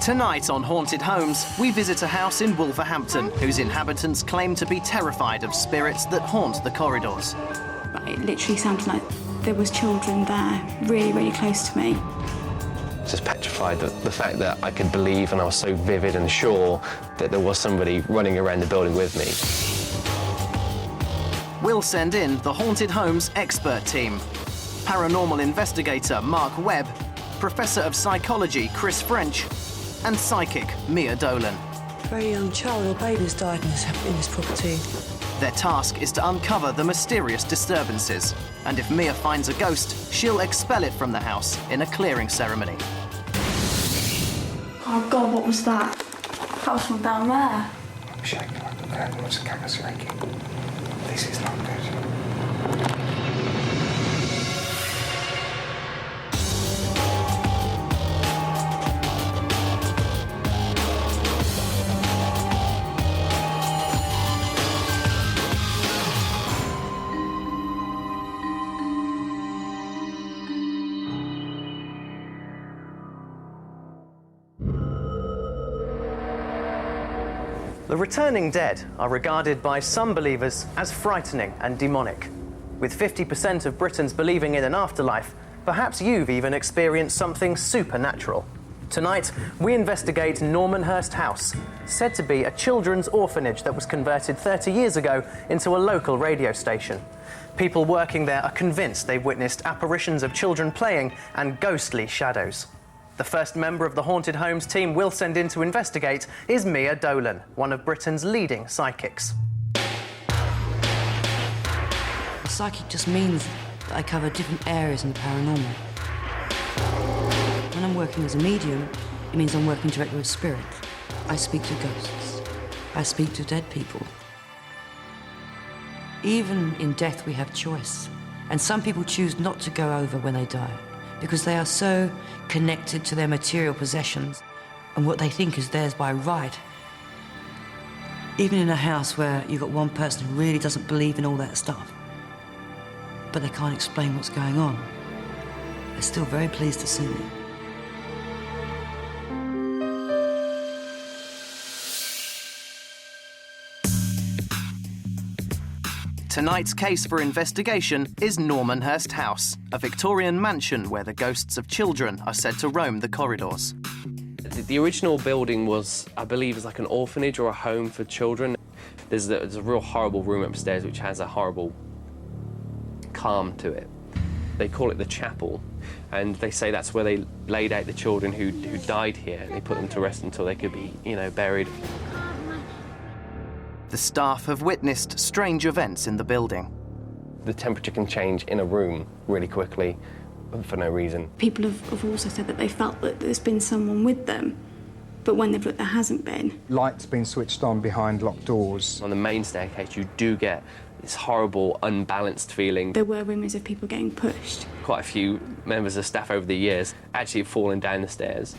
Tonight on Haunted Homes, we visit a house in Wolverhampton whose inhabitants claim to be terrified of spirits that haunt the corridors. It literally sounded like there was children there, really, really close to me. Just petrified that the fact that I could believe, and I was so vivid and sure that there was somebody running around the building with me. We'll send in the Haunted Homes expert team. Paranormal investigator Mark Webb, Professor of Psychology Chris French, and psychic Mia Dolan. A very young child or baby has died in this property. Their task is to uncover the mysterious disturbances, and if Mia finds a ghost, she'll expel it from the house in a clearing ceremony. Oh God, what was that? That was from down there. I'm shaking like the ground, watch the camera shaking. This is not good. The returning dead are regarded by some believers as frightening and demonic. With 50% of Britons believing in an afterlife, perhaps you've even experienced something supernatural. Tonight, we investigate Normanhurst House, said to be a children's orphanage that was converted 30 years ago into a local radio station. People working there are convinced they've witnessed apparitions of children playing and ghostly shadows. The first member of the Haunted Homes team we'll send in to investigate is Mia Dolan, one of Britain's leading psychics. A psychic just means that I cover different areas in the paranormal. When I'm working as a medium, it means I'm working directly with spirit. I speak to ghosts. I speak to dead people. Even in death, we have choice. And some people choose not to go over when they die, because they are so connected to their material possessions and what they think is theirs by right. Even in a house where you've got one person who really doesn't believe in all that stuff, but they can't explain what's going on, they're still very pleased to see me. Tonight's case for investigation is Normanhurst House, a Victorian mansion where the ghosts of children are said to roam the corridors. The original building was, I believe, like an orphanage or a home for children. There's a real horrible room upstairs which has a horrible calm to it. They call it the chapel, and they say that's where they laid out the children who died here. They put them to rest until they could be, buried. The staff have witnessed strange events in the building. The temperature can change in a room really quickly for no reason. People have also said that they felt that there's been someone with them, but when they've looked, there hasn't been. Lights been switched on behind locked doors. On the main staircase, you do get this horrible, unbalanced feeling. There were rumours of people getting pushed. Quite a few members of staff over the years actually have fallen down the stairs.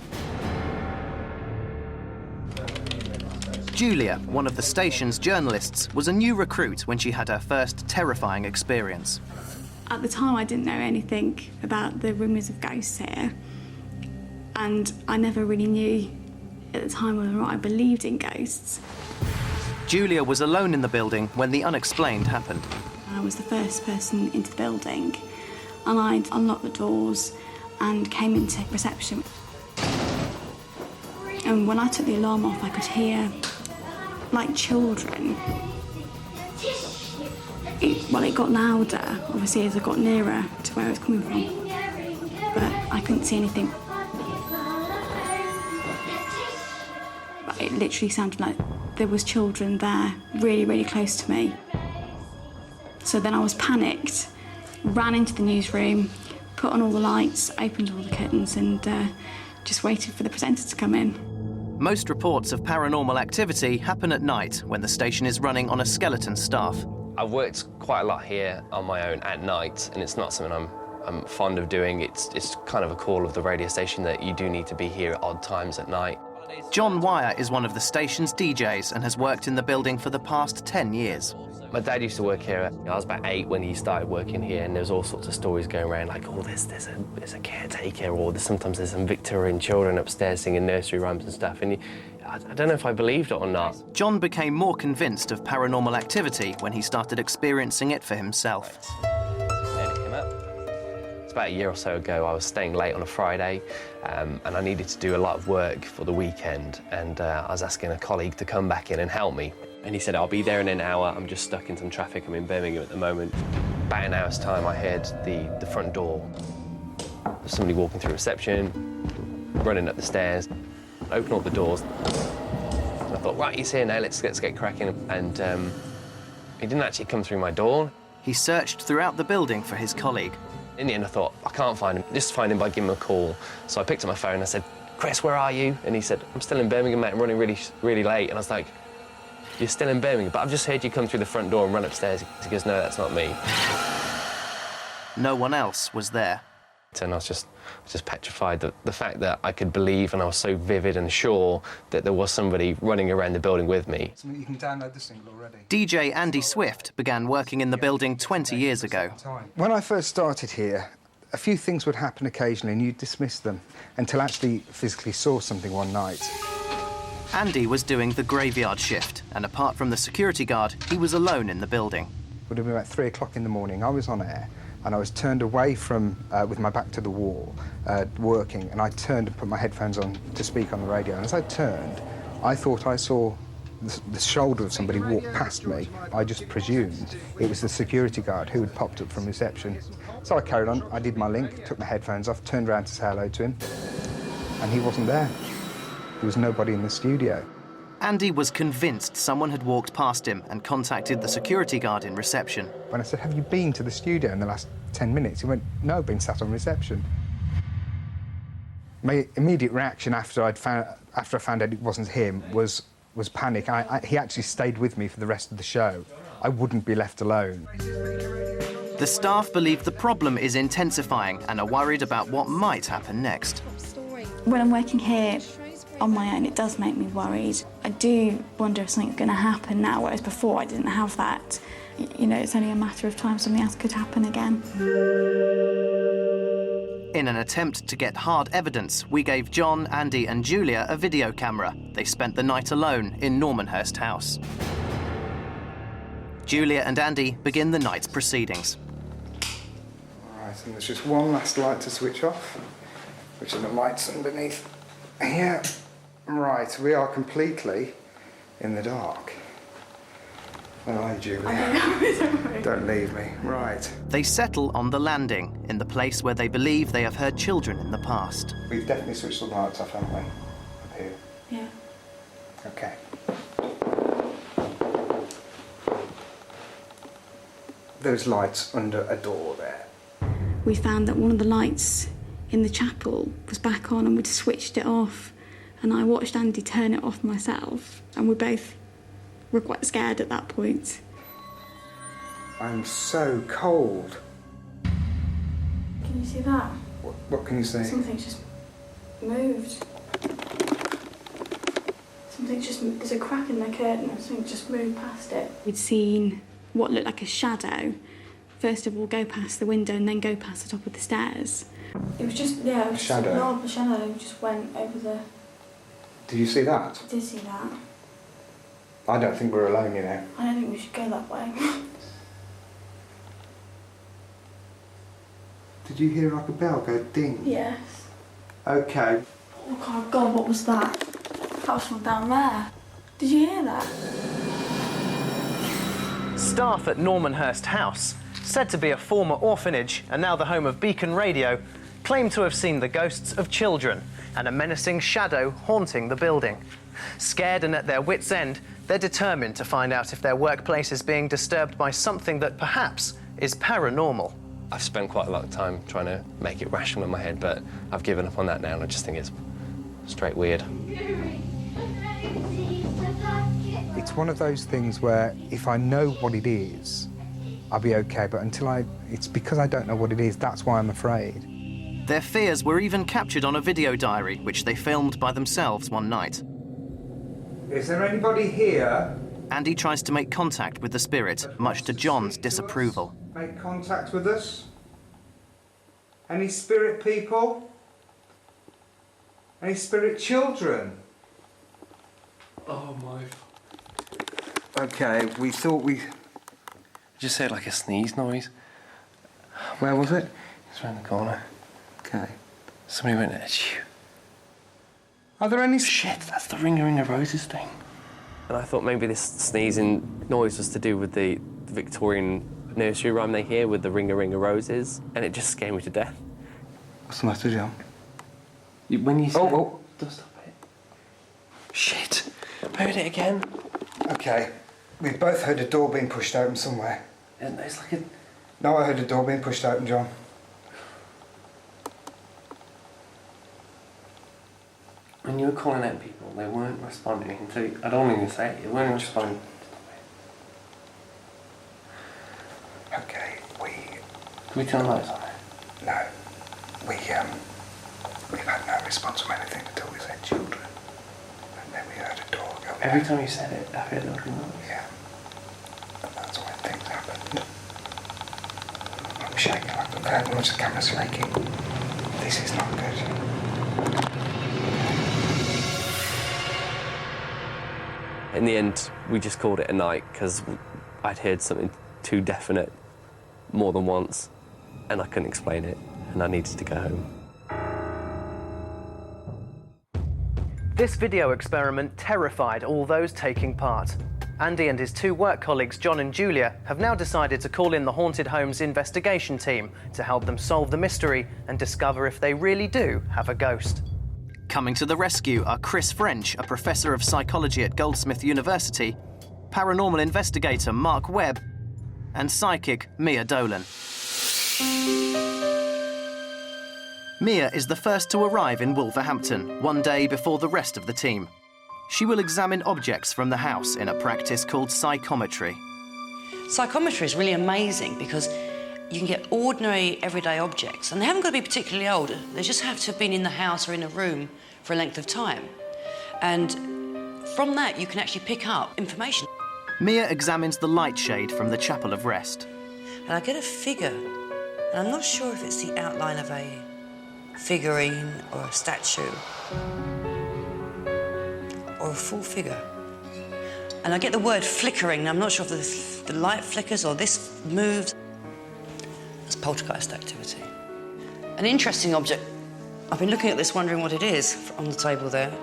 Julia, one of the station's journalists, was a new recruit when she had her first terrifying experience. At the time, I didn't know anything about the rumours of ghosts here, and I never really knew at the time whether or not I believed in ghosts. Julia was alone in the building when the unexplained happened. I was the first person into the building, and I'd unlocked the doors and came into reception. And when I took the alarm off, I could hear, like children. It got louder, obviously, as I got nearer to where it was coming from. But I couldn't see anything. But it literally sounded like there was children there, really, really close to me. So then I was panicked, ran into the newsroom, put on all the lights, opened all the curtains, and just waited for the presenter to come in. Most reports of paranormal activity happen at night when the station is running on a skeleton staff. I've worked quite a lot here on my own at night, and it's not something I'm fond of doing. It's kind of a call of the radio station that you do need to be here at odd times at night. John Wire is one of the station's DJs and has worked in the building for the past 10 years. My dad used to work here. I was about 8 when he started working here, and there's all sorts of stories going around, like, oh, there's a caretaker, or sometimes there's some Victorian children upstairs singing nursery rhymes and stuff, and I don't know if I believed it or not. John became more convinced of paranormal activity when he started experiencing it for himself. It's about a year or so ago. I was staying late on a Friday, and I needed to do a lot of work for the weekend, and I was asking a colleague to come back in and help me. And he said, I'll be there in an hour. I'm just stuck in some traffic. I'm in Birmingham at the moment. About an hour's time, I heard the front door. There's somebody walking through reception, running up the stairs, open all the doors. And I thought, right, he's here now, let's get cracking. And he didn't actually come through my door. He searched throughout the building for his colleague. In the end, I thought, I can't find him. Just find him by giving him a call. So I picked up my phone and I said, Chris, where are you? And he said, I'm still in Birmingham, mate. I'm running really late. And I was like, you're still in Birmingham, but I've just heard you come through the front door and run upstairs. He goes, no, that's not me. No one else was there. And I was just petrified that the fact that I could believe, and I was so vivid and sure that there was somebody running around the building with me. You can download the single already. DJ Andy Swift began working in the building 20 years ago. When I first started here, a few things would happen occasionally and you'd dismiss them until I actually physically saw something one night. Andy was doing the graveyard shift, and apart from the security guard, he was alone in the building. It would have been about 3 o'clock in the morning. I was on air, and I was turned away from, with my back to the wall, working, and I turned and put my headphones on to speak on the radio. And as I turned, I thought I saw the shoulder of somebody walk past me. I just presumed it was the security guard who had popped up from reception. So I carried on, I did my link, took my headphones off, turned around to say hello to him, and he wasn't there. There was nobody in the studio. Andy was convinced someone had walked past him and contacted the security guard in reception. When I said, have you been to the studio in the last 10 minutes? He went, no, I've been sat on reception. My immediate reaction after I found out it wasn't him was panic. He actually stayed with me for the rest of the show. I wouldn't be left alone. The staff believe the problem is intensifying and are worried about what might happen next. When I'm working here on my own, it does make me worried. I do wonder if something's going to happen now, whereas before I didn't have that. You know, it's only a matter of time something else could happen again. In an attempt to get hard evidence, we gave John, Andy and Julia a video camera. They spent the night alone in Normanhurst House. Julia and Andy begin the night's proceedings. Right, and there's just one last light to switch off, which are the lights underneath here. Right, we are completely in the dark. Where are you, Julia? Don't leave me. Right. They settle on the landing, in the place where they believe they have heard children in the past. We've definitely switched the lights off, haven't we? Up here. Yeah. Okay. Those lights under a door there. We found that one of the lights in the chapel was back on and we'd switched it off. And I watched Andy turn it off myself, and we both were quite scared at that point. I'm so cold. Can you see that? What can you see? Something just moved. There's a crack in the curtain and something just moved past it. We'd seen what looked like a shadow, first of all go past the window and then go past the top of the stairs. It was just, yeah, it was shadow. A shadow just went over the... Did you see that? I did see that. I don't think we're alone, you know. I don't think we should go that way. Did you hear like a bell go ding? Yes. Okay. Oh God, what was that? That was from down there. Did you hear that? Staff at Normanhurst House, said to be a former orphanage and now the home of Beacon Radio, claim to have seen the ghosts of children and a menacing shadow haunting the building. Scared and at their wits' end, they're determined to find out if their workplace is being disturbed by something that perhaps is paranormal. I've spent quite a lot of time trying to make it rational in my head, but I've given up on that now, and I just think it's straight weird. It's one of those things where if I know what it is, I'll be okay, but it's because I don't know what it is, that's why I'm afraid. Their fears were even captured on a video diary, which they filmed by themselves one night. Is there anybody here? Andy tries to make contact with the spirit, much to John's disapproval. Make contact with us? Any spirit people? Any spirit children? Oh my. Okay, we thought we... Just said like a sneeze noise. Where was it? It's around the corner. Okay. Somebody went at you. Are there any... Shit, that's the ring of roses thing. And I thought maybe this sneezing noise was to do with the Victorian nursery rhyme they hear with the ring of roses, and it just scared me to death. What's the matter, John? When you said... Oh. Don't stop it. Shit. I heard it again. Okay. We've both heard a door being pushed open somewhere. It's like a... No, I heard a door being pushed open, John. When you were calling out people, they weren't responding. So I don't even say it. They weren't responding. Okay, Can we turn the lights on? No. We've had no response from anything until we said children. And then we heard a door go. Every time you said it, I heard a little noise. Yeah. And that's when things happened. I'm shaking like the fan. Watch the camera shaking. This is not good. In the end, we just called it a night because I'd heard something too definite more than once, and I couldn't explain it, and I needed to go home. This video experiment terrified all those taking part. Andy and his two work colleagues, John and Julia, have now decided to call in the Haunted Homes investigation team to help them solve the mystery and discover if they really do have a ghost. Coming to the rescue are Chris French, a professor of psychology at Goldsmith University, paranormal investigator Mark Webb, and psychic Mia Dolan. Mia is the first to arrive in Wolverhampton, one day before the rest of the team. She will examine objects from the house in a practice called psychometry. Psychometry is really amazing because you can get ordinary, everyday objects, and they haven't got to be particularly old. They just have to have been in the house or in a room for a length of time. And from that, you can actually pick up information. Mia examines the light shade from the Chapel of Rest. And I get a figure, and I'm not sure if it's the outline of a figurine or a statue or a full figure. And I get the word flickering, and I'm not sure if the light flickers or this moves. It's poltergeist activity. An interesting object. I've been looking at this, wondering what it is on the table there.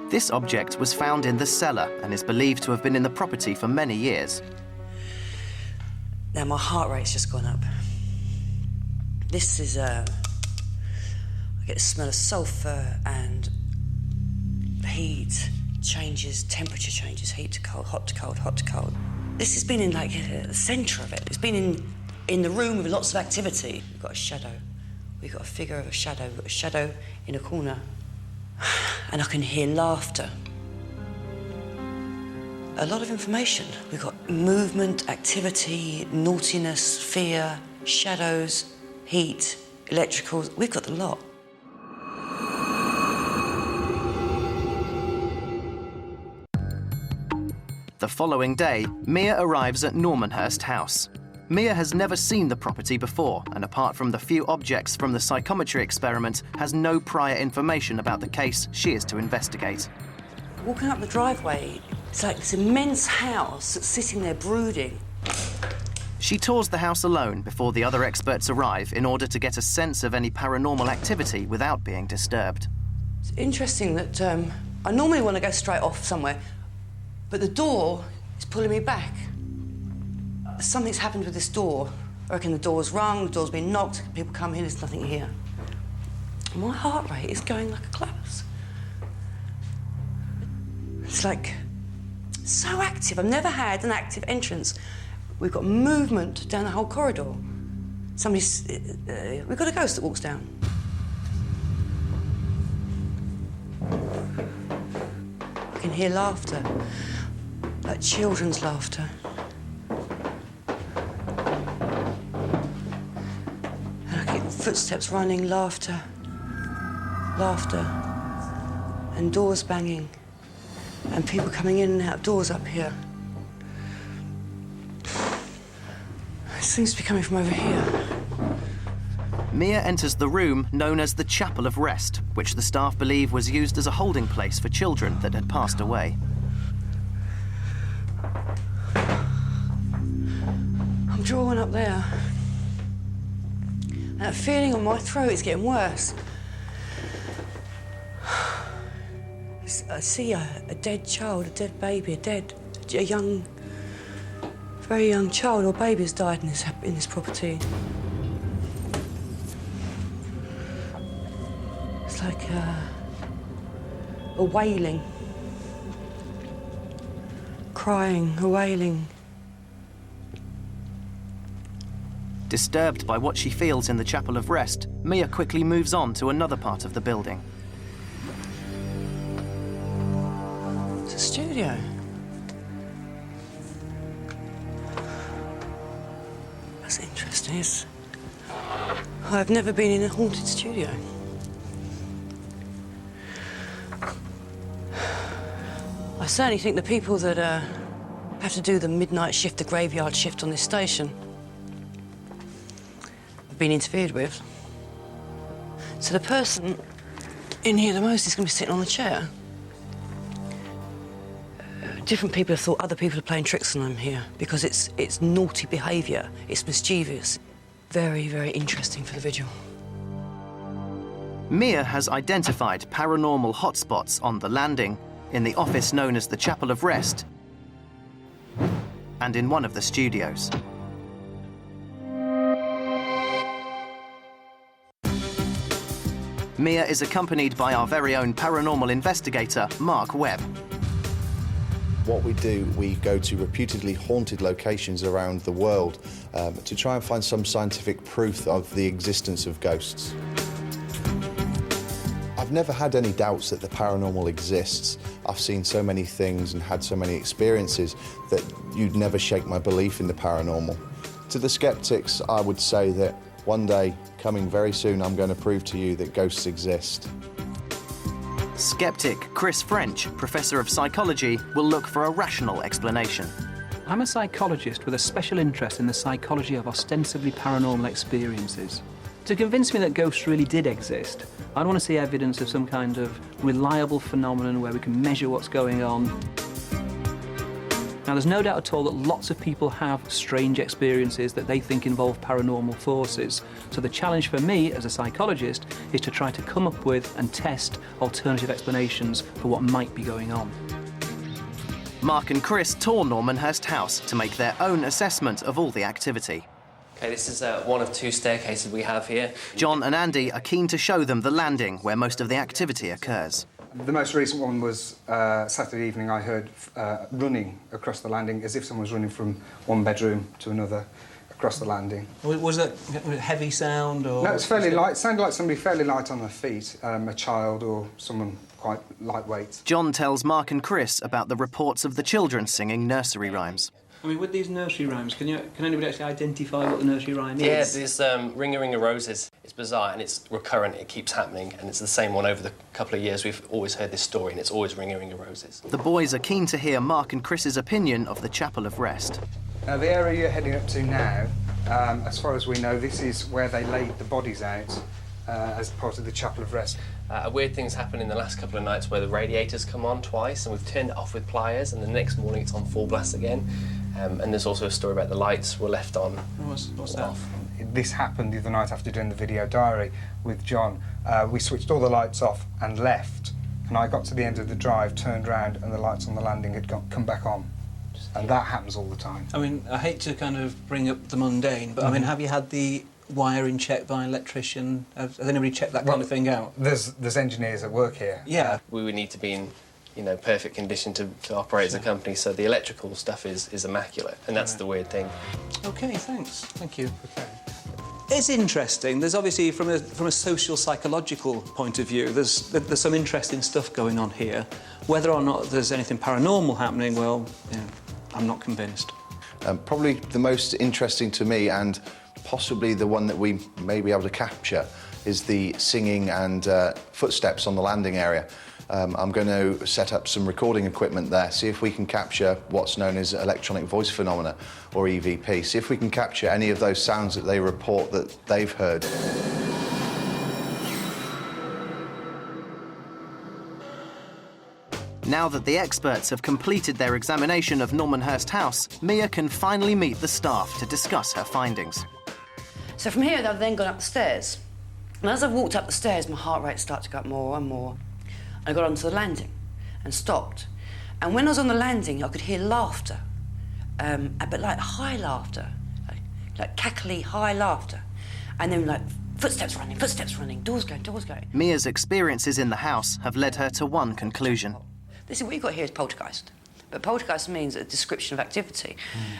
This object was found in the cellar and is believed to have been in the property for many years. Now my heart rate's just gone up. This is I get the smell of sulphur and heat changes, temperature changes, heat to cold, hot to cold, hot to cold. This has been in like the centre of it. It's been in the room with lots of activity. We've got a shadow. We've got a figure of a shadow. We've got a shadow in a corner. And I can hear laughter. A lot of information. We've got movement, activity, naughtiness, fear, shadows, heat, electricals. We've got the lot. The following day, Mia arrives at Normanhurst House. Mia has never seen the property before, and apart from the few objects from the psychometry experiment, has no prior information about the case she is to investigate. Walking up the driveway, it's like this immense house that's sitting there brooding. She tours the house alone before the other experts arrive in order to get a sense of any paranormal activity without being disturbed. It's interesting that I normally want to go straight off somewhere, but the door is pulling me back. Something's happened with this door. I reckon the door's rung, the door's been knocked, people come in, there's nothing here. My heart rate is going like a claps. It's like so active. I've never had an active entrance. We've got movement down the whole corridor. We've got a ghost that walks down. I can hear laughter, like children's laughter. Footsteps running, laughter, and doors banging, and people coming in and out of doors up here. It seems to be coming from over here. Mia enters the room known as the Chapel of Rest, which the staff believe was used as a holding place for children that had passed away. I'm drawing up there. That feeling on my throat is getting worse. I see a dead child, a dead baby, a young, very young child or baby has died in this property. It's like a wailing, crying, a wailing. Disturbed by what she feels in the Chapel of Rest, Mia quickly moves on to another part of the building. It's a studio. That's interesting. I've never been in a haunted studio. I certainly think the people that have to do the midnight shift, the graveyard shift on this station, have been interfered with. So the person in here the most is going to be sitting on the chair. Different people have thought other people are playing tricks on them here because it's naughty behaviour, it's mischievous. Very, very interesting for the vigil. Mia has identified paranormal hotspots on the landing, in the office known as the Chapel of Rest, and in one of the studios. Mia is accompanied by our very own paranormal investigator, Mark Webb. What we do, we go to reputedly haunted locations around the world to try and find some scientific proof of the existence of ghosts. I've never had any doubts that the paranormal exists. I've seen so many things and had so many experiences that you'd never shake my belief in the paranormal. To the skeptics, I would say that one day, coming very soon, I'm going to prove to you that ghosts exist. Skeptic Chris French, Professor of Psychology, will look for a rational explanation. I'm a psychologist with a special interest in the psychology of ostensibly paranormal experiences. To convince me that ghosts really did exist, I'd want to see evidence of some kind of reliable phenomenon where we can measure what's going on. Now, there's no doubt at all that lots of people have strange experiences that they think involve paranormal forces. So the challenge for me as a psychologist is to try to come up with and test alternative explanations for what might be going on. Mark and Chris tour Normanhurst House to make their own assessment of all the activity. Okay, this is one of two staircases we have here. John and Andy are keen to show them the landing where most of the activity occurs. The most recent one was Saturday evening. I heard running across the landing as if someone was running from one bedroom to another across the landing. Was that heavy sound or...? No, it's fairly light. It sounded like somebody fairly light on their feet, a child or someone quite lightweight. John tells Mark and Chris about the reports of the children singing nursery rhymes. I mean, with these nursery rhymes, can anybody actually identify what the nursery rhyme is? Yeah, this Ring a Ring of Roses. It's bizarre and it's recurrent, it keeps happening, and it's the same one over the couple of years. We've always heard this story and it's always Ring a Ring of Roses. The boys are keen to hear Mark and Chris's opinion of the Chapel of Rest. Now, the area you're heading up to now, as far as we know, this is where they laid the bodies out as part of the Chapel of Rest. A weird thing's happened in the last couple of nights where the radiators come on twice and we've turned it off with pliers and the next morning it's on full blast again. And there's also a story about the lights were left on. What's that? This happened the other night after doing the video diary with John. We switched all the lights off and left, and I got to the end of the drive, turned round, and the lights on the landing had come back on. And that happens all the time. I mean, I hate to kind of bring up the mundane, but I mean, have you had the wiring checked by an electrician? Has anybody checked that kind of thing out? There's engineers that work here. Yeah. We would need to be in, perfect condition to operate as a company, so the electrical stuff is immaculate, and that's the weird thing. OK, thanks. Thank you. OK. It's interesting. There's obviously, from a social psychological point of view, there's some interesting stuff going on here. Whether or not there's anything paranormal happening, well, I'm not convinced. Probably the most interesting to me and Possibly the one that we may be able to capture is the singing and footsteps on the landing area. I'm going to set up some recording equipment there, see if we can capture what's known as electronic voice phenomena, or EVP, see if we can capture any of those sounds that they report that they've heard. Now that the experts have completed their examination of Normanhurst House, Mia can finally meet the staff to discuss her findings. So from here, I've then gone up the stairs. And as I walked up the stairs, my heart rate started to go up more and more. I got onto the landing and stopped. And when I was on the landing, I could hear laughter, but like high laughter, like cackly high laughter. And then like footsteps running, doors going. Mia's experiences in the house have led her to one conclusion. This is what you've got here is poltergeist. But poltergeist means a description of activity.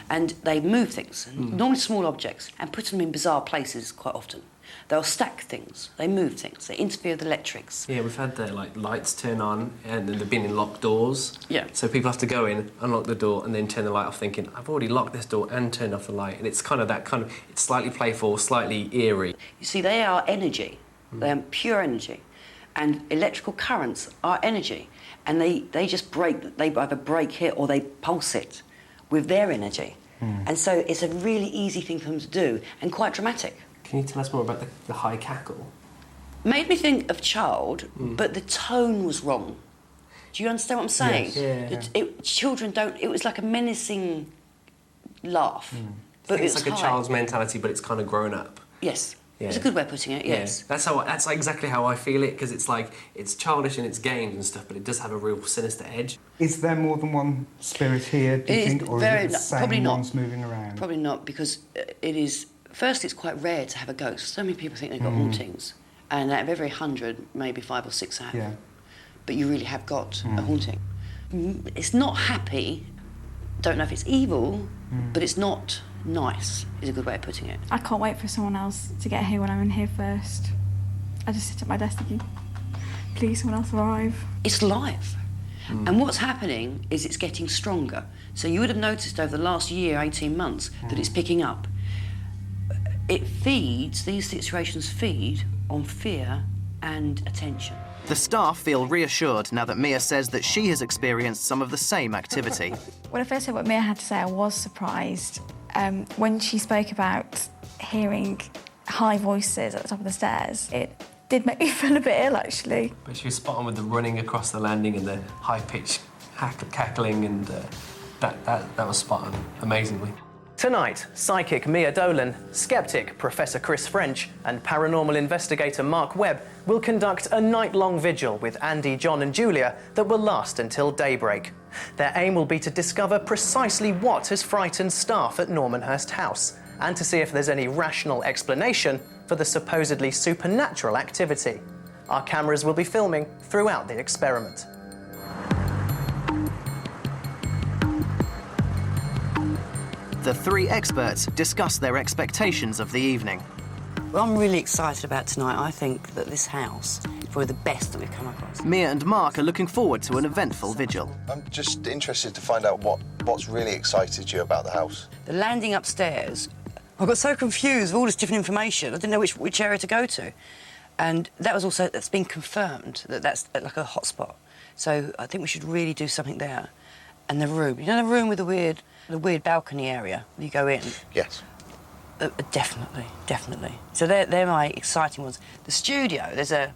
And they move things, normally small objects, and put them in bizarre places quite often. They'll stack things, they move things, they interfere with electrics. Yeah, we've had the lights turn on and they've been in locked doors. Yeah. So people have to go in, unlock the door, and then turn the light off, thinking, I've already locked this door and turned off the light. And it's it's slightly playful, slightly eerie. You see, they are energy. They are pure energy. And electrical currents are energy. And they just break, they either break it or they pulse it with their energy. And so it's a really easy thing for them to do and quite dramatic. Can you tell us more about the high cackle? Made me think of child, but the tone was wrong. Do you understand what I'm saying? Yes. Yeah. Children don't, it was like a menacing laugh. But It's was like a high. child's mentality, but it's kind of grown up. Yes. Yeah. It's a good way of putting it, yes. Yeah. That's exactly how I feel it, because it's childish in its games and stuff, but it does have a real sinister edge. Is there more than one spirit here, do you think, or is it the probably same not. ones moving around? Probably not, because it is... First, it's quite rare to have a ghost. So many people think they've got hauntings, and out of every 100, maybe 5 or 6 have. Yeah. But you really have got a haunting. It's not happy. Don't know if it's evil, but it's not nice, is a good way of putting it. I can't wait for someone else to get here when I'm in here first. I just sit at my desk thinking, please, someone else arrive. It's live. And what's happening is it's getting stronger. So you would have noticed over the last year, 18 months, that it's picking up. It feeds, these situations feed on fear and attention. The staff feel reassured now that Mia says that she has experienced some of the same activity. When I first heard what Mia had to say, I was surprised. When she spoke about hearing high voices at the top of the stairs, it did make me feel a bit ill, actually. But she was spot on with the running across the landing and the high-pitched cackling, and that was spot on, amazingly. Tonight, psychic Mia Dolan, skeptic Professor Chris French, and paranormal investigator Mark Webb will conduct a night-long vigil with Andy, John and Julia that will last until daybreak. Their aim will be to discover precisely what has frightened staff at Normanhurst House and to see if there's any rational explanation for the supposedly supernatural activity. Our cameras will be filming throughout the experiment. The 3 experts discuss their expectations of the evening. Well, I'm really excited about tonight. I think that this house is probably the best that we've come across. Mia and Mark are looking forward to an eventful vigil. I'm just interested to find out what's really excited you about the house. The landing upstairs, I got so confused with all this different information. I didn't know which area to go to. And that's been confirmed, that's like a hotspot. So I think we should really do something there. And the room, you know the room with the weird balcony area you go in? Yes. Definitely. So they're my exciting ones. The studio, I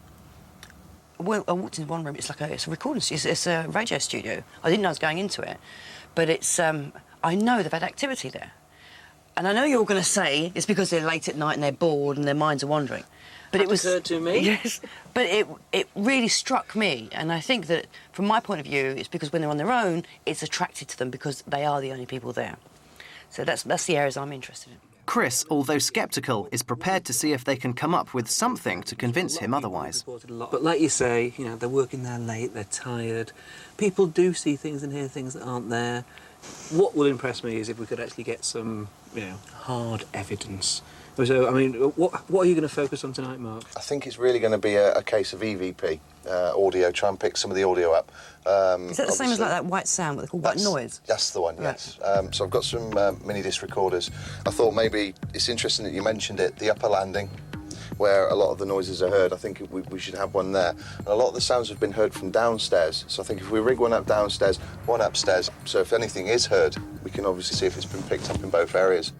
walked into one room, it's a recording studio, it's a radio studio. I didn't know I was going into it, but it's, I know they've had activity there. And I know you're all going to say it's because they're late at night and they're bored and their minds are wandering. But it was occurred to me. Yes, but it really struck me, and I think that from my point of view, it's because when they're on their own, it's attracted to them because they are the only people there. So that's the areas I'm interested in. Chris, although sceptical, is prepared to see if they can come up with something to convince him otherwise. But like you say, you know, they're working there late, they're tired. People do see things and hear things that aren't there. What will impress me is if we could actually get some, hard evidence So, I mean, what are you going to focus on tonight, Mark? I think it's really going to be a case of EVP, audio, try and pick some of the audio up. Is that the same as like that white sound, what they call white noise? That's the one, yes. So I've got some mini disc recorders. I thought maybe it's interesting that you mentioned it, the upper landing, where a lot of the noises are heard. I think we should have one there. And a lot of the sounds have been heard from downstairs. So I think if we rig one up downstairs, one upstairs, so if anything is heard, we can obviously see if it's been picked up in both areas.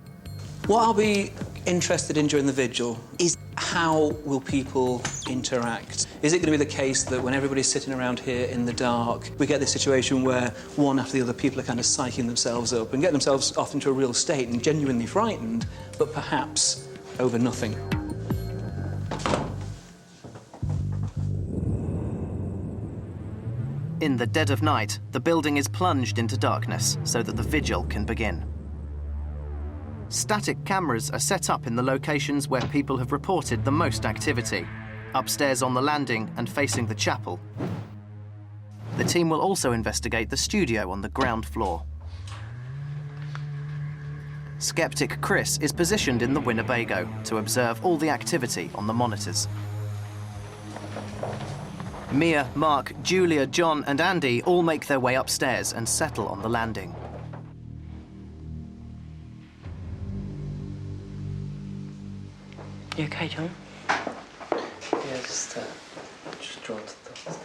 What I'll be interested in during the vigil is how will people interact? Is it going to be the case that when everybody's sitting around here in the dark, we get this situation where one after the other people are kind of psyching themselves up and get themselves off into a real state and genuinely frightened, but perhaps over nothing? In the dead of night, the building is plunged into darkness so that the vigil can begin. Static cameras are set up in the locations where people have reported the most activity, upstairs on the landing and facing the chapel. The team will also investigate the studio on the ground floor. Skeptic Chris is positioned in the Winnebago to observe all the activity on the monitors. Mia, Mark, Julia, John and Andy all make their way upstairs and settle on the landing. You okay, John? Yeah, just drawn to the stairs.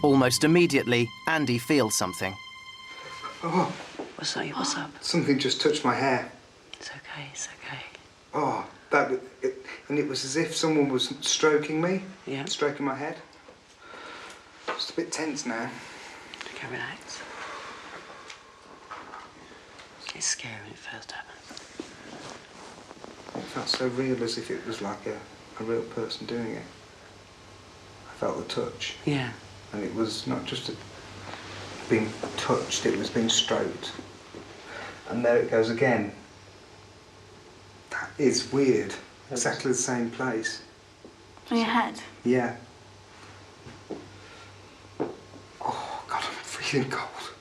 Almost immediately, Andy feels something. Oh, What's that? What's up? something just touched my hair. It's okay, it's okay. Oh, and it was as if someone was stroking me. Yeah. Stroking my head. Just a bit tense now. Okay, relax. It's scary when it first happens. It felt so real, as if it was like a real person doing it. I felt the touch. Yeah. And it was not just being touched, it was being stroked. And there it goes again. That is weird. Exactly the same place. On your head? Yeah. Oh, God, I'm feeling cold.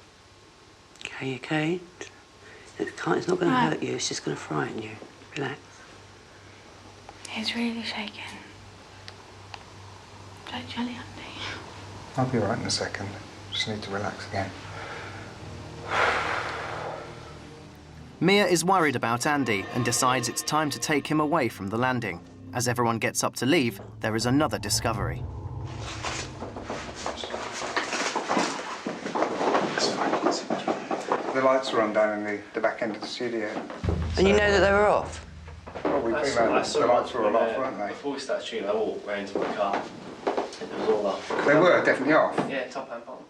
Okay, you okay? It's not going to hurt you, it's just going to frighten you. Relax. He's really shaking. Don't jelly, Andy. I'll be all right in a second. Just need to relax again. Mia is worried about Andy and decides it's time to take him away from the landing. As everyone gets up to leave, there is another discovery. The lights were on down in the back end of the studio. And you know that they were off? Well, we think that the lights were all off, weren't they? Before we started shooting, I walked round to my car. It was all off. They were definitely off. Yeah, top and bottom.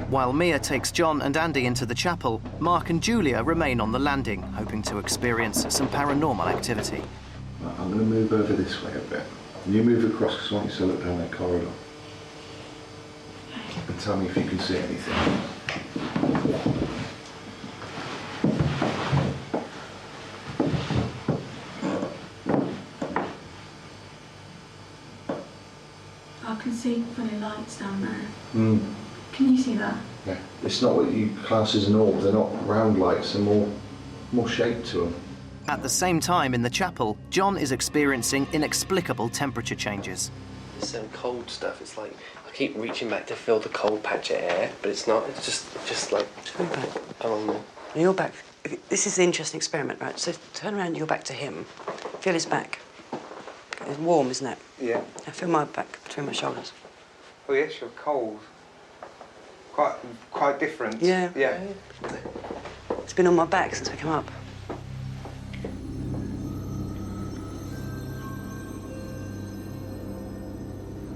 While Mia takes John and Andy into the chapel, Mark and Julia remain on the landing, hoping to experience some paranormal activity. I'm going to move over this way a bit. You move across because I want you to look down that corridor. And tell me if you can see anything. I can see funny lights down there. Mm. Can you see that? Yeah. It's not what you class as an orb. They're not round lights. They're more shape to them. At the same time in the chapel, John is experiencing inexplicable temperature changes. It's cold stuff. It's like I keep reaching back to feel the cold patch of air, but it's not. It's just like Turn back. along there. Your back. This is the interesting experiment, right? So turn around your back to him. Feel his back. It's warm, isn't it? Yeah. Now feel my back between my shoulders. Oh, yes, you're cold. Quite different. Yeah. Yeah. It's been on my back since we came up.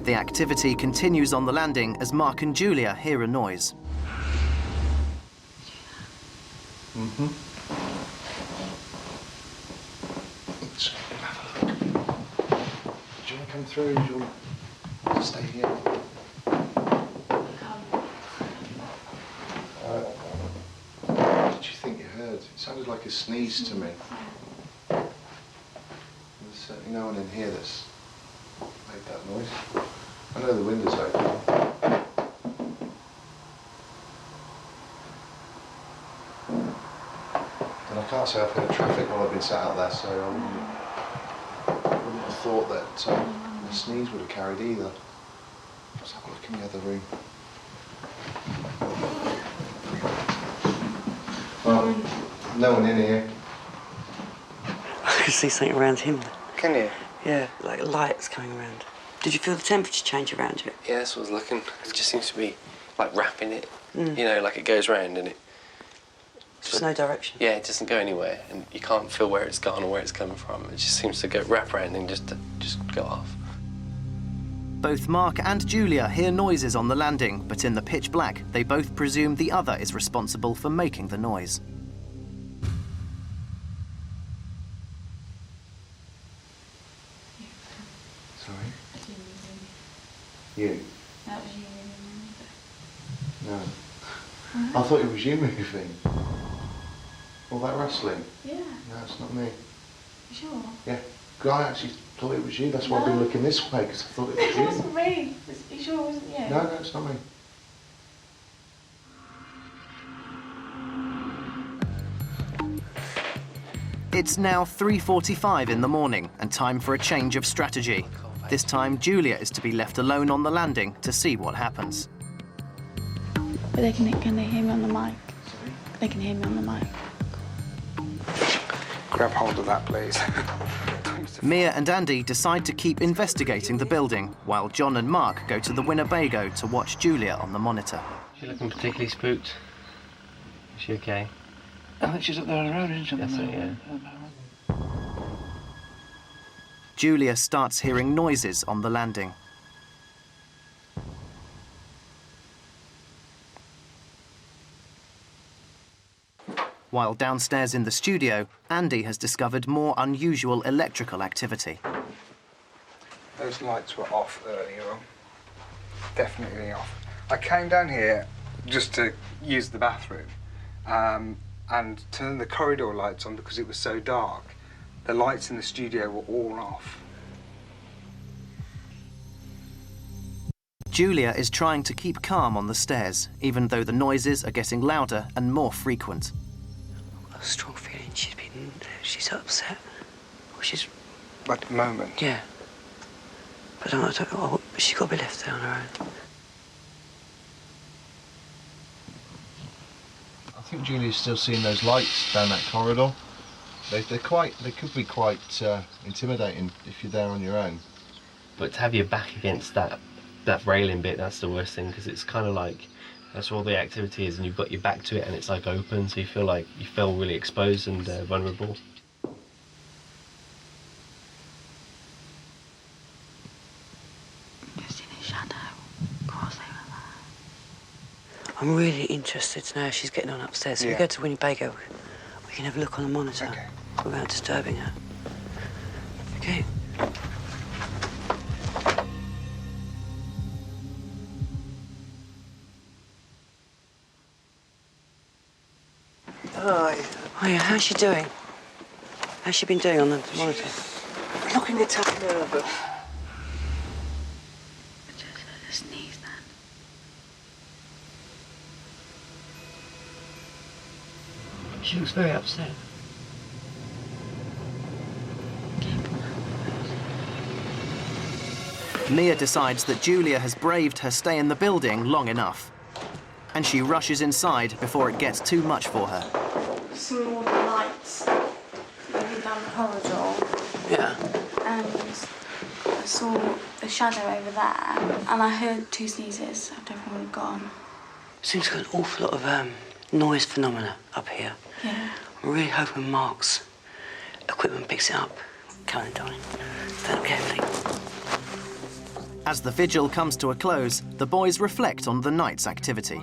The activity continues on the landing as Mark and Julia hear a noise. Mm-hmm. Let's have a look. Do you want to come through? Do you want to stay here? What did you think you heard? It sounded like a sneeze to me. There's certainly no one in here that's made that noise. I know the window's open. can't say I've heard traffic while I've been sat out there, so I wouldn't have thought that the sneeze would have carried either. Let's have a look in the other room. Well, no one in here. I can see something around him. Can you? Yeah, like lights coming around. Did you feel the temperature change around you? Yeah, that's what I was looking. It just seems to be like wrapping it. You know, like it goes round and it. There's no direction. Yeah, it doesn't go anywhere, and you can't feel where it's gone or where it's coming from. It just seems to go wrap around and just go off. Both Mark and Julia hear noises on the landing, but in the pitch black, they both presume the other is responsible for making the noise. Sorry? You? That was you. No. I thought it was you moving. All that rustling? Yeah. No, it's not me. You sure? Yeah. I actually thought it was you. That's why I've been looking this way, because I thought it was It you. wasn't me. You sure it wasn't you? No, it's not me. It's now 3:45 in the morning and time for a change of strategy. This time, Julia is to be left alone on the landing to see what happens. But can they hear me on the mic? Sorry? They can hear me on the mic. Grab hold of that, please. Mia and Andy decide to keep investigating the building, while John and Mark go to the Winnebago to watch Julia on the monitor. She's looking particularly spooked. Is she okay? I think she's up there on her own, isn't she? That's it, yeah. Julia starts hearing noises on the landing. While downstairs in the studio, Andy has discovered more unusual electrical activity. Those lights were off earlier on. Definitely off. I came down here just to use the bathroom and turned the corridor lights on because it was so dark. The lights in the studio were all off. Julia is trying to keep calm on the stairs, even though the noises are getting louder and more frequent. I've got a strong feeling she's upset. Or she's... At the moment. Yeah. But she's got to be left there on her own. I think Julia's still seeing those lights down that corridor. They could be quite intimidating if you're there on your own. But to have your back against that railing bit, that's the worst thing, because it's kind of like that's where all the activity is, and you've got your back to it, and it's like open, so you feel really exposed and vulnerable. Just in a shadow cross over there. I'm really interested to know how she's getting on upstairs. So Yeah. we go to Winnebago, we can have a look on the monitor Okay. without disturbing her. Okay. Oh yeah, how's she doing? How's she been doing on the monitor? Looking a tad nervous. Just heard a sneeze then. She looks very upset. Mia decides that Julia has braved her stay in the building long enough, and she rushes inside before it gets too much for her. Some more lights moving down the corridor, Yeah. and I saw a shadow over there, and I heard two sneezes after everyone had gone. Seems to be an awful lot of noise phenomena up here. Yeah. I'm really hoping Mark's equipment picks it up. Come on, darling. Stand up carefully. As the vigil comes to a close, the boys reflect on the night's activity.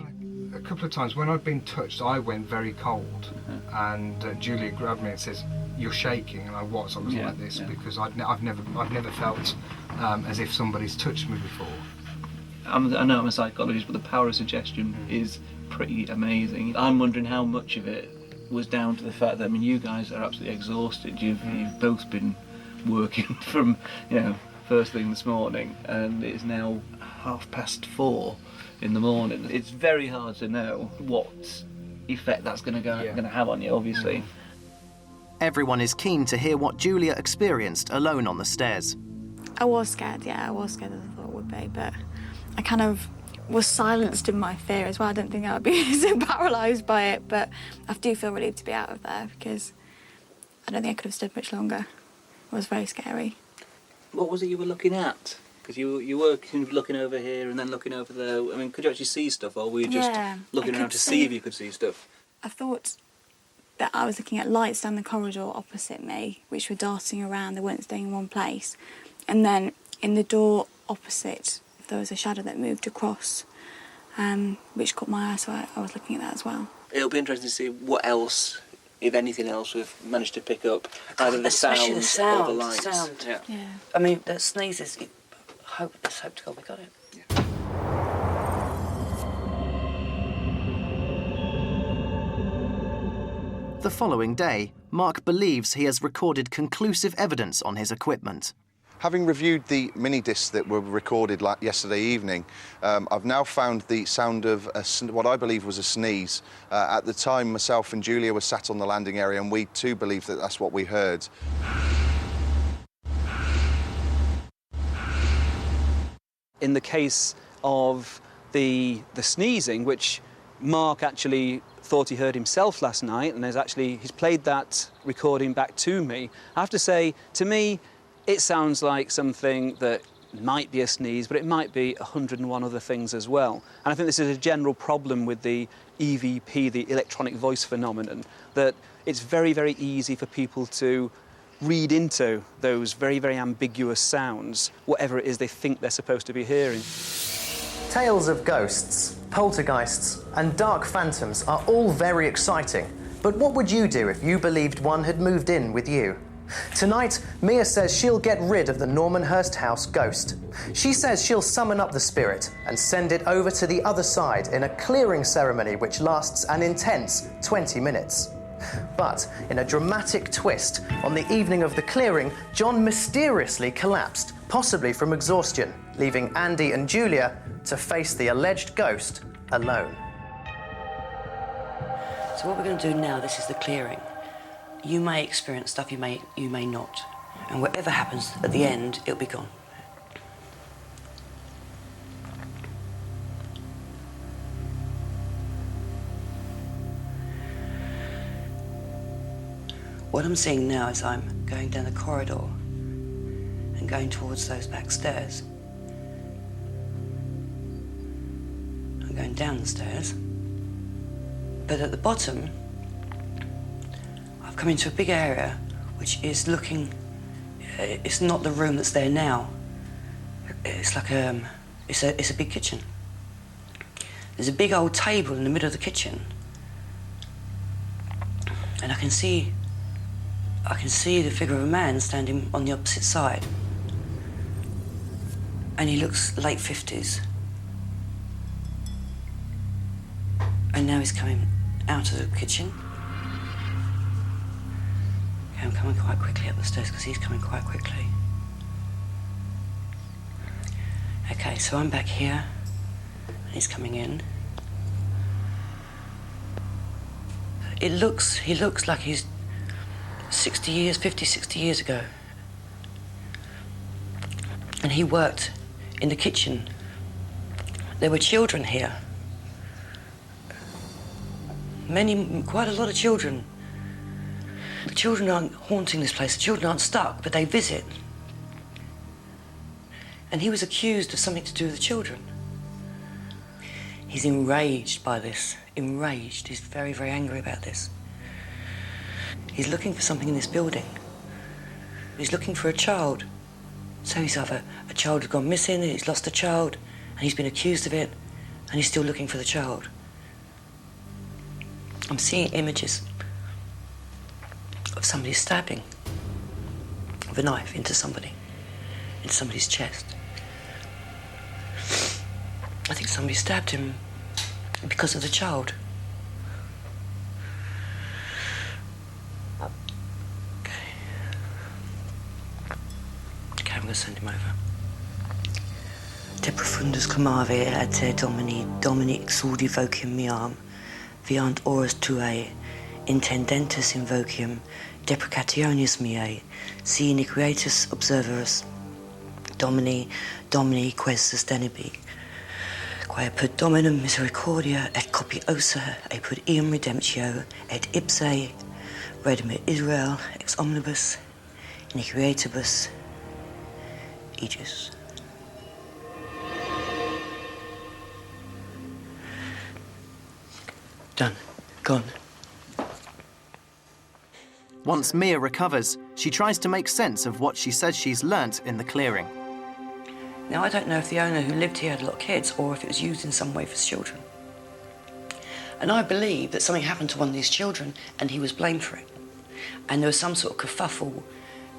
A couple of times when I'd been touched, I went very cold, and Julia grabbed me and says, "You're shaking," and I was like this because I've never felt as if somebody's touched me before. I know I'm a psychologist, but the power of suggestion is pretty amazing. I'm wondering how much of it was down to the fact that, I mean, you guys are absolutely exhausted. You've both been working from, first thing this morning, and it's now 4:30 in the morning. It's very hard to know what effect that's going to have on you, obviously. Everyone is keen to hear what Julia experienced alone on the stairs. I was scared, yeah, I was scared as I thought it would be, but I kind of was silenced in my fear as well. I don't think I would be so paralysed by it, but I do feel relieved to be out of there because I don't think I could have stood much longer. It was very scary. What was it you were looking at? Because you were kind of looking over here and then looking over there. I mean, could you actually see stuff, or were you just looking around to see if you could see stuff? I thought that I was looking at lights down the corridor opposite me, which were darting around. They weren't staying in one place. And then in the door opposite, there was a shadow that moved across, which caught my eye, so I was looking at that as well. It'll be interesting to see what else, if anything else, we've managed to pick up, either the Especially the sound or the sound, lights. sound. Yeah. I mean, the sneezes, let's hope to God we got it. The following day, Mark believes he has recorded conclusive evidence on his equipment. Having reviewed the mini-discs that were recorded yesterday evening, I've now found the sound of what I believe was a sneeze. At the time, myself and Julia were sat on the landing area, and we too believe that that's what we heard. In the case of the sneezing, which Mark actually thought he heard himself last night, and he's played that recording back to me. I have to say, to me, it sounds like something that might be a sneeze, but it might be 101 other things as well. And I think this is a general problem with the EVP, the electronic voice phenomenon, that it's very, very easy for people to read into those very, very ambiguous sounds, whatever it is they think they're supposed to be hearing. Tales of ghosts, poltergeists, and dark phantoms are all very exciting. But what would you do if you believed one had moved in with you? Tonight, Mia says she'll get rid of the Normanhurst House ghost. She says she'll summon up the spirit and send it over to the other side in a clearing ceremony which lasts an intense 20 minutes. But in a dramatic twist, on the evening of the clearing, John mysteriously collapsed, possibly from exhaustion, leaving Andy and Julia to face the alleged ghost alone. So what we're going to do now, this is the clearing. You may experience stuff, you may not. And whatever happens at the end, it'll be gone. What I'm seeing now is I'm going down the corridor and going towards those back stairs. I'm going down the stairs, but at the bottom, I've come into a big area which is looking, it's not the room that's there now. It's like it's a big kitchen. There's a big old table in the middle of the kitchen, and I can see the figure of a man standing on the opposite side, and he looks late 50s. And now he's coming out of the kitchen. Okay, I'm coming quite quickly up the stairs because he's coming quite quickly. Okay, so I'm back here, and he's coming in. He looks like he's 50, 60 years ago. And he worked in the kitchen. There were children here. Quite a lot of children. The children aren't haunting this place. The children aren't stuck, but they visit. And he was accused of something to do with the children. He's enraged by this. Enraged. He's very, very angry about this. He's looking for something in this building. He's looking for a child. So he's either a child has gone missing, he's lost a child, and he's been accused of it, and he's still looking for the child. I'm seeing images of somebody stabbing with a knife into somebody's chest. I think somebody stabbed him because of the child. Okay, I'm going to send him over. De profundus clamavi et te domini exaudi vocem meam, viant oras tuae, intendentus invocium, deprecationis meae, si iniquitus observerus, Domini, quae sustenibi, quae apud Dominum misericordia et copiosa apud eum redemptio et ipse redimit Israel ex omnibus iniquitibus aegis. Done. Gone. Once Mia recovers, she tries to make sense of what she says she's learnt in the clearing. Now, I don't know if the owner who lived here had a lot of kids or if it was used in some way for children. And I believe that something happened to one of these children and he was blamed for it. And there was some sort of kerfuffle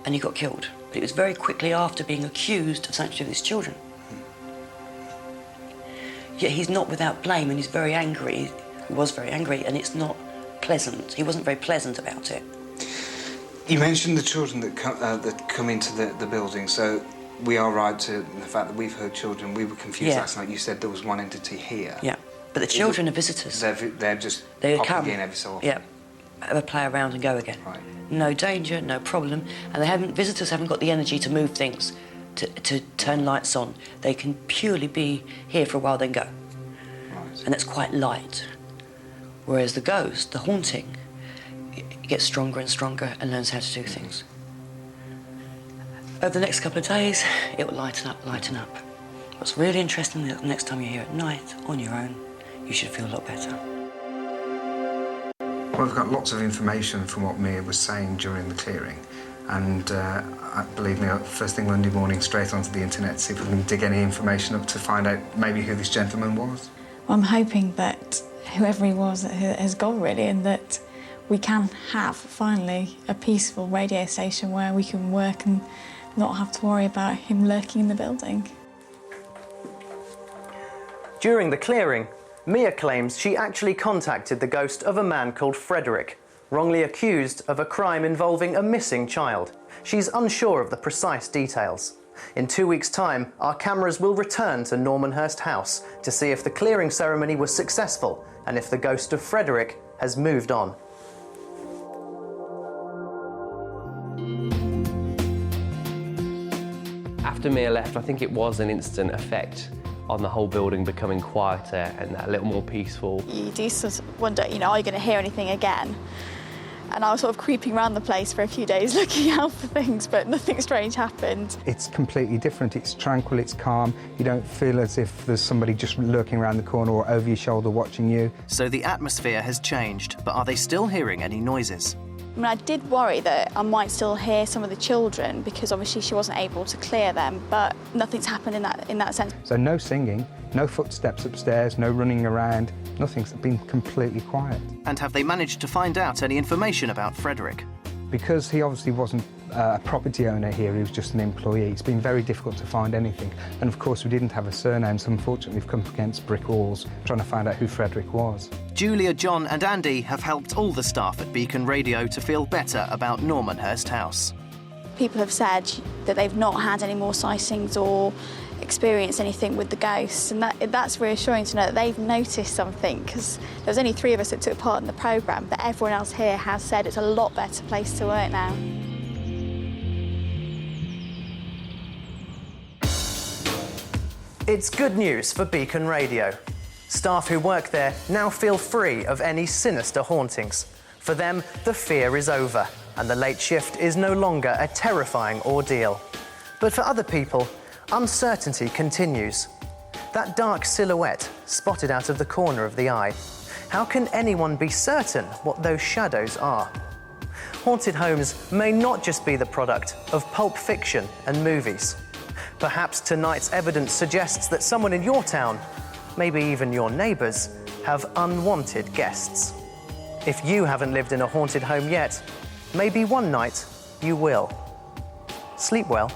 and he got killed. But it was very quickly after being accused of something to do with his children. Yet he's not without blame and he's very angry. He was very angry and it's not pleasant. He wasn't very pleasant about it. You mentioned the children that come into the building, so we are right to the fact that we've heard children. We were confused last night. You said there was one entity here. Yeah, but the children are visitors. They're just They popping come in every so often. Yeah, have a play around and go again. Right. No danger, no problem, and visitors haven't got the energy to move things, to turn lights on. They can purely be here for a while, then go. Right. And that's quite light. Whereas the ghost, the haunting, it gets stronger and stronger and learns how to do things. Over the next couple of days, it will lighten up. What's really interesting is the next time you're here at night, on your own, you should feel a lot better. Well, we've got lots of information from what Mia was saying during the clearing. And believe me, first thing Monday morning, straight onto the internet, see if we can dig any information up to find out maybe who this gentleman was. Well, I'm hoping that whoever he was has gone, really, and that we can have, finally, a peaceful radio station where we can work and not have to worry about him lurking in the building. During the clearing, Mia claims she actually contacted the ghost of a man called Frederick, wrongly accused of a crime involving a missing child. She's unsure of the precise details. In 2 weeks' time, our cameras will return to Normanhurst House to see if the clearing ceremony was successful and if the ghost of Frederick has moved on. After Mia left, I think it was an instant effect on the whole building becoming quieter and a little more peaceful. You do sort of wonder, are you going to hear anything again? And I was sort of creeping around the place for a few days looking out for things, but nothing strange happened. It's completely different. It's tranquil, it's calm. You don't feel as if there's somebody just lurking around the corner or over your shoulder watching you. So the atmosphere has changed, but are they still hearing any noises? I mean, I did worry that I might still hear some of the children because obviously she wasn't able to clear them, but nothing's happened in that sense. So no singing, no footsteps upstairs, no running around, nothing's been completely quiet. And have they managed to find out any information about Frederick? Because he obviously wasn't a property owner here, he was just an employee. It's been very difficult to find anything. And of course we didn't have a surname, so unfortunately we've come up against brick walls trying to find out who Frederick was. Julia, John and Andy have helped all the staff at Beacon Radio to feel better about Normanhurst House. People have said that they've not had any more sightings or experienced anything with the ghosts, and that's reassuring to know that they've noticed something, because there was only 3 of us that took part in the programme, but everyone else here has said it's a lot better place to work now. It's good news for Beacon Radio. Staff who work there now feel free of any sinister hauntings. For them, the fear is over, and the late shift is no longer a terrifying ordeal. But for other people, uncertainty continues. That dark silhouette spotted out of the corner of the eye. How can anyone be certain what those shadows are? Haunted homes may not just be the product of pulp fiction and movies. Perhaps tonight's evidence suggests that someone in your town, maybe even your neighbours, have unwanted guests. If you haven't lived in a haunted home yet, maybe one night you will. Sleep well.